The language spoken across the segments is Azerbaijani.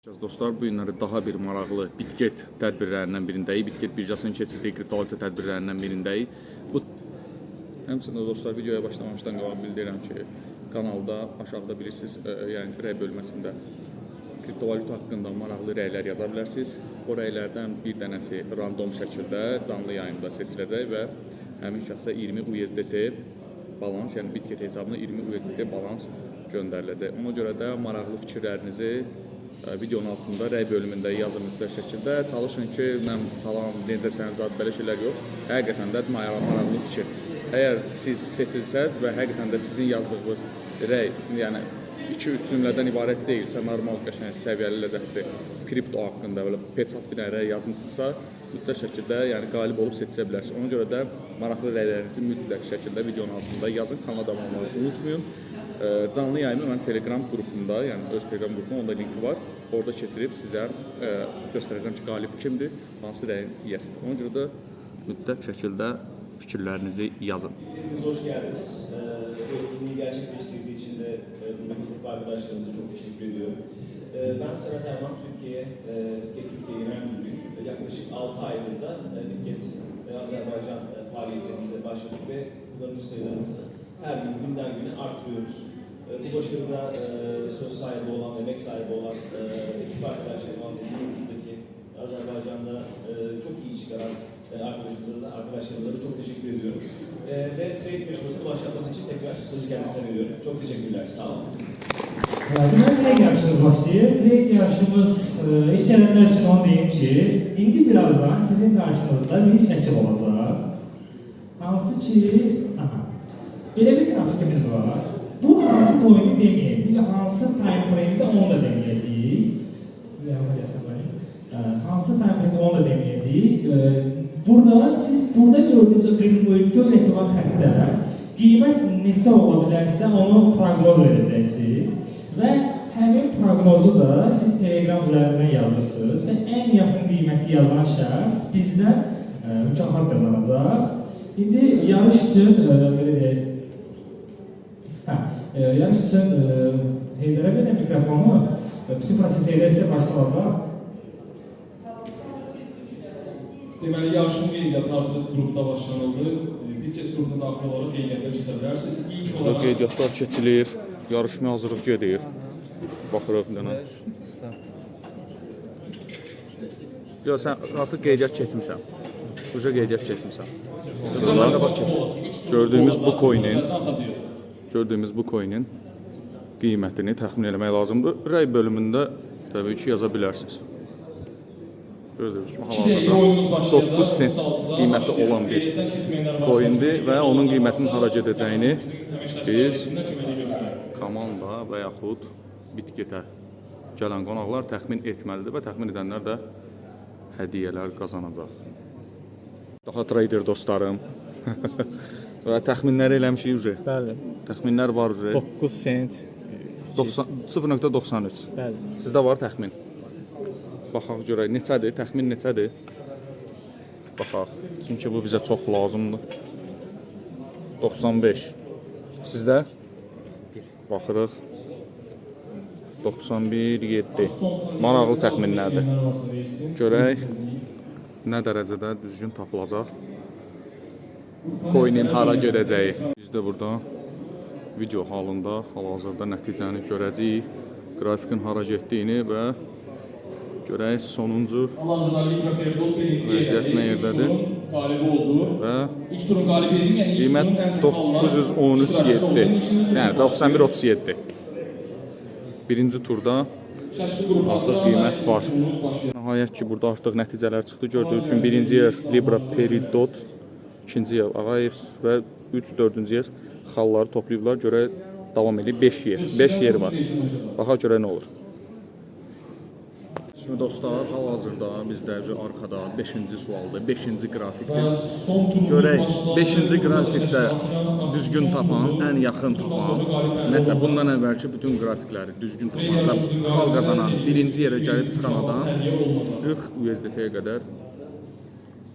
Dostlar, bu günləri daha bir maraqlı Bitget tədbirlərindən birindəyik. Bitget birjasının keçirdiyi kriptovalyuta tədbirlərindən birindəyik. Həmçinin dostlar, videoya başlamamışdan qabaq bildirirəm ki, kanalda aşağıda bilirsiniz, yəni rəy bölməsində kriptovalyuta haqqında maraqlı rəylər yaza bilərsiniz. O rəylərdən bir dənəsi random şəkildə canlı yayında seçiləcək və həmin şəxsə 20 USDT balans, yəni Bitget hesabına 20 USDT balans göndəriləcək. Ona görə də maraqlı fikirlərinizi videonun altında rəy bölümündə yazın mütləq şəkildə. Çalışın ki, mən salam, necəsəniz, belə şeylər yox. Həqiqətən də maraqlı fikir. Əgər siz seçilsəz və həqiqətən də sizin yazdığınız rəy, yəni 2-3 cümlədən ibarət deyilsə, normal qəşəng səviyyəli ləzzətli kripto haqqında belə peçat bir dənə rəy yazmısınızsa, mütləq şəkildə yəni qalib olub seçilə bilərsiniz. Ona görə də maraqlı rəylərinizi mütləq şəkildə videonun altında yazın, kanala abunə olmağı unutmayın. Canlı yayımı mən Telegram qrupunda, yəni öz Telegram qrupunda, onda linki var. Orada keçirib sizə göstərəcəm ki, qalib kimdir, hansı rəyin yiyəsidir. Ona görə də mütləq şəkildə fikirlərinizi yazın. Hepiniz hoş geldiniz. Bu etkinliği gerçekleştirdiği için de buradaki ekip arkadaşlarımıza çok teşekkür ediyorum. Ben Serhat Erman, Bitget Türkiye Genel Müdürüyüm. Yaklaşık 6 aydır da Bitget Azerbaycan faaliyetlerimize başladık ve kullanıcı sayılarımızı her gün günden güne artırıyoruz. Bu başarıda söz sahibi olan, emek sahibi olan ekip arkadaşlarıma ve buradaki Azerbaycan'da çok iyi çıkaran arkadaşlarımıza da çok teşekkür ediyorum. Ve trade yarışmasının başlatması için tekrar sözü kendisine veriyorum. Çok teşekkürler. Sağ olun. Trade yarışımız başlayır. Trade yarışımız hiç gelenler için onu diyeyim ki, indi birazdan sizin karşınızda bir şəkil olacaq. Hansı ki, belə bir grafikimiz var. Bu hansı coin'i deməyəcəyik və hansı time frame'də onu da deməyəcəyik. Hansı time frame'də onu da deməyəcəyik. Burada gördüyünüz gövrəkli olan xəttə qiymət neçə ola bilərsə onu proqnoz edəcəksiniz və həmin proqnozu da siz Telegram üzərindən yazırsınız və ən yaxın qiyməti yazan şəxs bizdən mükafat qazanacaq. İndi yarış üçün Heydərə verə mikrofonu bütün prosesi edərsə başlayacaq. Deməli, yarışın qeydiyyatı artıq qrupda başlanıldı. Bitget qrupuna daxil olaraq qeydiyyatlar keçə bilərsiniz. İlk olaraq Qeydiyyatlar keçilir, yarışmaya hazırlıq gedir. Baxırıq bir dənə. Yox, sən artıq qeydiyyat keçmirsən. Uca qeydiyyat keçmirsən. Gördüyümüz bu coin'in qiymətini təxmin eləmək lazımdır. Rəy bölümündə təbii ki, yaza bilərsiniz. Gördüyünüz kimi hal-hazırda 9 sent qiyməti olan bir coin'dir və onun qiymətinin hara gedəcəyini biz komanda və yaxud Bitgetə gələn qonaqlar təxmin etməlidir və təxmin edənlər də hədiyyələr qazanacaq. Daha trader dostlarım. Və təxminləri eləmişik üzrə. Bəli. Təxminlər var üzrə. 9 sent. 0.93. Bəli. Sizdə var təxmin. Baxaq görək neçədir, təxmin neçədir? Baxaq. Çünki bu bizə çox lazımdır. 95. Sizdə? Baxırıq. 91.7. Maraqlı təxminlərdir. Görək nə dərəcədə düzgün tapılacaq. Coin'in hara gedəcəyi. Biz də burada video halında hal-hazırda nəticəni görəcəyik. Grafikin hara getdiyini və görək sonuncu vəziyyət nə yerdədir və qiymət 913.7, yəni 91.37. Birinci turda artıq qiymət var. Nəhayət ki, burada artıq nəticələr çıxdı. Gördüyünüz kimi birinci yer Libra Peridot, ikinci yer Ağayev və 3-4-cü yer xalları toplayıblar. Görək davam edir. 5 yer var. Baxaq görək nə olur. Şimdi dostlar, hal-hazırda bizdə arxada 5-ci sualdır, 5-ci grafikdir. Görək, 5-ci grafikdə düzgün tapan, ən yaxın tapan, necə bundan əvvəlki bütün grafikləri düzgün tapan və xal qazanan, birinci yerə gəlib çıxan adam 40 USDT-yə qədər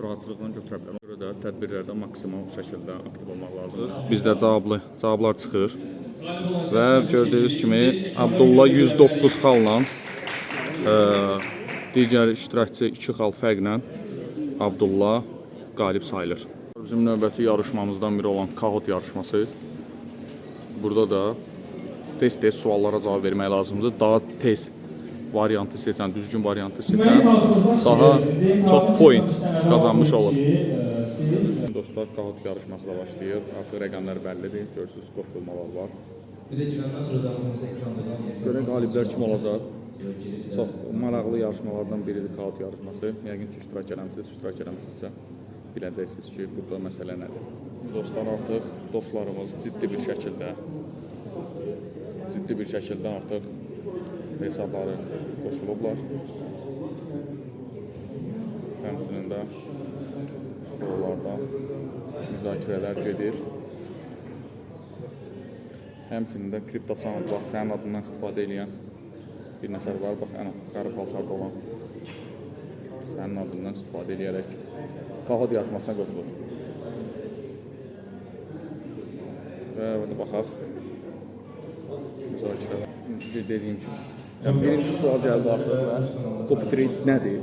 rahatçılıqla götürə bilər. Ona görə də tədbirlərdə maksimal şəkildə aktiv olmaq lazımdır. Bizdə cavablar çıxır və gördüyünüz kimi Abdullah 109 xalla Digər iştirakçı 2 xal fərqlə Abdullah qalib sayılır. Bizim növbəti yarışmamızdan biri olan Kahoot yarışması. Burada da tez-tez suallara cavab vermək lazımdır. Daha tez variantı seçən, düzgün variantı seçən daha çox point qazanmış olur. Dostlar, Kahoot yarışması da başlayır. Artıq rəqəmlər bəllidir. Görürsünüz, qoşulmalar var. Bir de girenler sonra zamanımız ekranda kalmıyor. Görək qaliblər kim olacaq? Çox maraqlı yarışmalardan biridir Kahoot yarışması. Yəqin ki, iştirak eləmisinizsə biləcəksiniz ki, burada məsələ nədir. Dostlar, artıq dostlarımız ciddi bir şəkildə artıq hesabları qoşulublar. Həmçinin də stollarda müzakirələr gedir. Həmçinin də kriptosound var, sənin adından istifadə edən bir nəfər var. Bax, qara paltarda olan sənin adından istifadə edərək Kahoot yarışmasına qoşulur. Və baxaq. Müzakirələr. Dediyim kimi. Birinci sual gəldi artıq və copytrade nədir?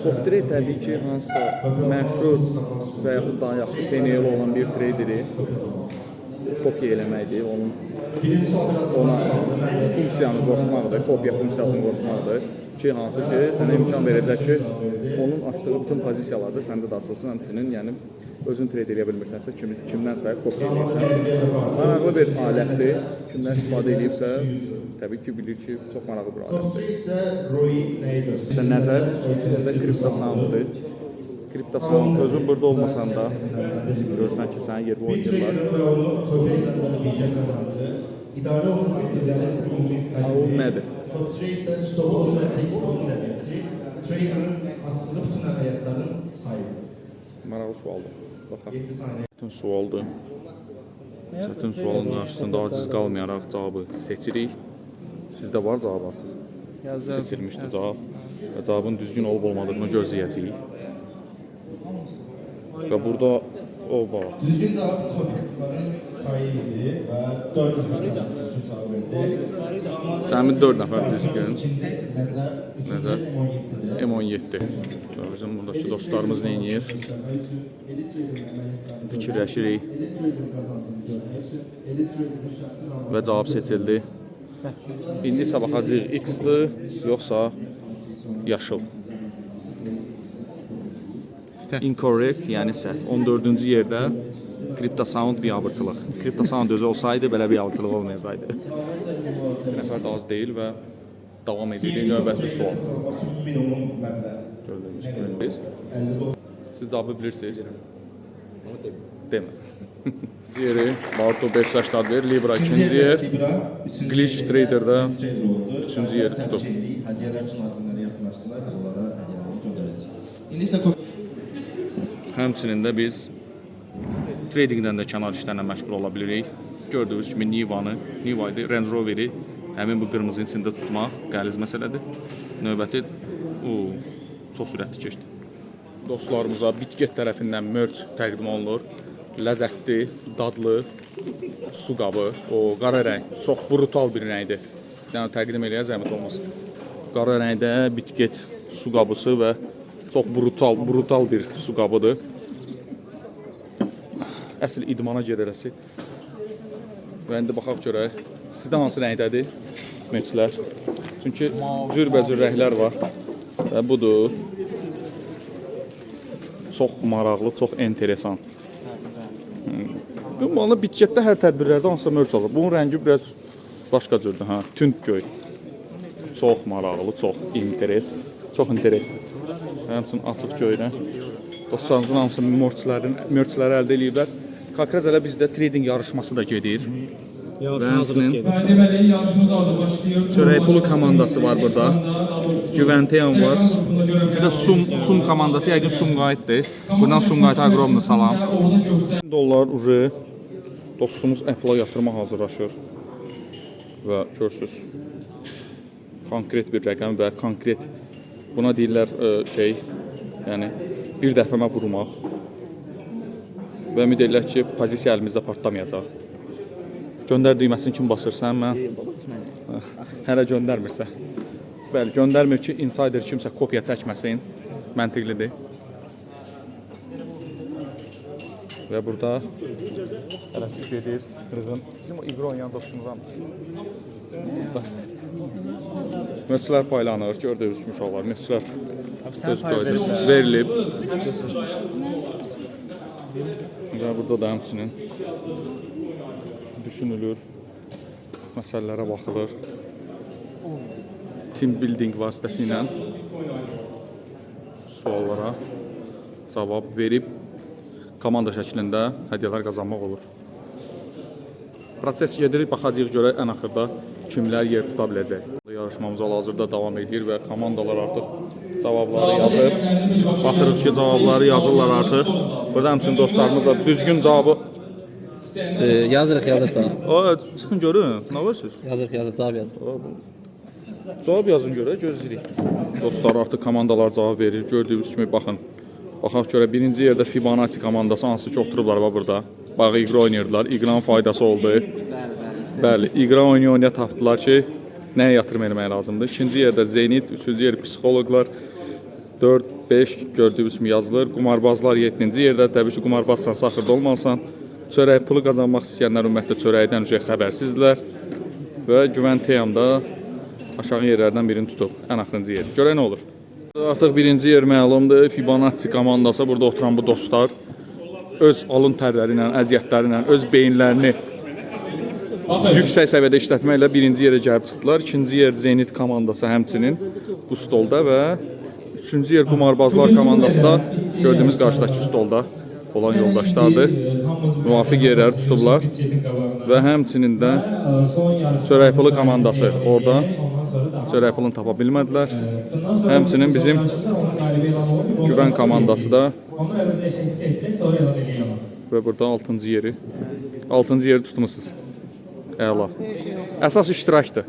Copytrade təbii ki, hansısa məşhur və yaxud daha yaxşı PNL olan bir traderi kopya eləməkdir, ona funksiyanı qoşmaqdır, kopya funksiyasını qoşmaqdır ki, hansı ki, sənə imkan verəcək ki, onun açdığı bütün pozisiyalarda səndə də açılsın, həmçinin, yəni özün trade edə bilmirsənsə, kimdənsə kopya edirsən. Maraqlı bir alətdir, kimdən istifadə edibsə, təbii ki, bilir ki, çox maraqlı bir alət. Necə? Kriptosounddur. Kriptosound özün burada olmasan da görürsən ki, sənin yerli oynayırlar. O nədir? Top-trade'de stop loss ve tek profit seviyesi, trader'ın açtığı bütün əməliyyatların sayı. Maraqlı sualdır. Baxaq. 7 saniye. Çətin sualdır. Çətin sualın qarşısında aciz qalmayaraq cavabı seçirik. Sizdə var cavab artıq. Seçilmişdi cavab. Və cavabın düzgün olub-olmadığını gözləyəcəyik. Və burada o var. Düzgün cevap komplekslerin sayıydı ve 4 nəfər düzgün cevap verdi. Səmin 4 nəfər düzgün. İkinci Nəcəf, üçüncü M17'dir. M17. Bizim buradakı dostlarımız nə edir? Fikirləşirik və cavab seçildi. İndi isə baxacağıq, X-dır, yoxsa yaşıl. Incorrect, yəni səhv. 14-cü yerdə kriptosound biabırçılıq. Kriptosound özü olsaydı, belə biabırçılıq olmayacaqdı. Bir nəfər də az deyil və davam edirik növbəti sual. Minimum məbləğ. Gördüyünüz siz cavabı bilirsiniz. Demə. Yeri Barto 581, Libra ikinci yer. Glitch Trader'da üçüncü yer tutub. Hədiyələr üçün adımları yaxınlaşsınlar, biz onlara hədiyələrini göndərəcəyik. İndi isə Həmçinin də biz tradingdən də kənar işlərlə məşğul ola bilirik. Gördüyünüz kimi Niva'yı, Range Rover'i həmin bu qırmızının içində tutmaq qəliz məsələdir. Növbəti çox sürətli keçdi. Dostlarımıza Bitget tərəfindən merch təqdim olunur. Ləzzətli, dadlı su qabı, o qara rəng, çox brutal bir rəngdir. Yəni təqdim eləyə zəhmət olmasın. Qara rəngdə Bitget su qabısı və çox brutal bir su qabıdır. Əsl idmana gedərəsi. Və indi baxaq görək. Sizdə hansı rəngdədir merchlər? Çünki cürbəcür rənglər var. Və budur. Çox maraqlı, çox enteresan. Ümumiyyətlə Bitgetdə hər tədbirlərdə hansısa merch olur. Bunun rəngi biraz başqa cürdür. Tünd göy. Çox maraqlı, çox interesli. Həmçinin açıq göyrən. Dostlarımızın hamısı merchləri əldə ediblər. Konkret elə bizdə trading yarışması da gedir. Və həmçinin Deməli, yarışımız orada başlayır. çörək pulu komandası var burada. Güvəntiyan var. Bir də Sum komandası, yəqin Sumqayıtdır. Buradan Sumqayıta ogromlu salam. Dollar ucu dostumuz Apple-a yatırma hazırlaşır. Və görürsünüz, konkret bir rəqəm və konkret, buna deyirlər yəni bir dəfəmə vurmaq. Və ümid edirlər ki, pozisiya əlimizdə partlamayacaq. Göndər düyməsini kim basır? Sən, mən? Hələ göndərmirsə. Bəli, göndərmir ki, insider kimsə kopya çəkməsin. Məntiqlidir. Və burada hələ tük edir, qırğın. Bizim o İqra oynayan dostumuzdan. Mühətçilər paylanır, gördüyünüz kimi uşaqlar. Mühətçilər öz qaydası verilib. Və burada da həmçinin düşünülür, məsələlərə baxılır. Team building vasitəsilə suallara cavab verib komanda şəklində hədiyyələr qazanmaq olur. Proses gedir, baxacağıq görə ən axırda kimlər yer tuta biləcək. Yarışmamız hal-hazırda davam edir və komandalar artıq cavabları yazır. Baxırıq ki, cavabları yazırlar artıq. Burada həmçinin dostlarımız da düzgün cavabı Yazırıq cavab. çıxın görün, nə varsınız? Yazırıq cavab yazırıq. Cavab yazın görə gözləyirik. Dostlar artıq komandalar cavab verir. Gördüyünüz kimi baxın. Baxaq görə birinci yerdə Fibonacci komandası hansı ki oturublar burada. Bax İqra oynayırdılar. İqranın faydası oldu. Bəli, İqra oynaya tapdılar ki, nəyə yatırım eləmək lazımdır. İkinci yerdə Zenit, üçüncü yer psixoloqlar, 4, 5 gördüyünüz kimi yazılır. Qumarbazlar 7-ci yerdə. Təbii ki, qumarbazsan, saxırda olmalısan. Çörək pulu qazanmaq istəyənlər ümumiyyətlə çörəkdən xəbərsizdirlər. Və Güvənteyam da aşağı yerlərdən birini tutub, ən axırıncı yer. Görək nə olur. Artıq birinci yer məlumdur. Fibonacci komandası burada oturan bu dostlar öz alın tərləri ilə, əziyyətləri ilə, öz beyinlərini yüksək səviyyədə işlətməklə birinci yerə gəlib çıxdılar. İkinci yer Zenit komandası həmçinin bu stolda və üçüncü yer Qumarbazlar komandası da gördüyümüz qarşıdakı stolda olan yoldaşlardır. Müvafiq yerləri tutublar və həmçinin də çörək pulu komandası orada çörək pulunu tapa bilmədilər. Həmçinin bizim Güvən komandası da və burada 6-cı yeri tutmusunuz. Əla. Əsas iştirakdır.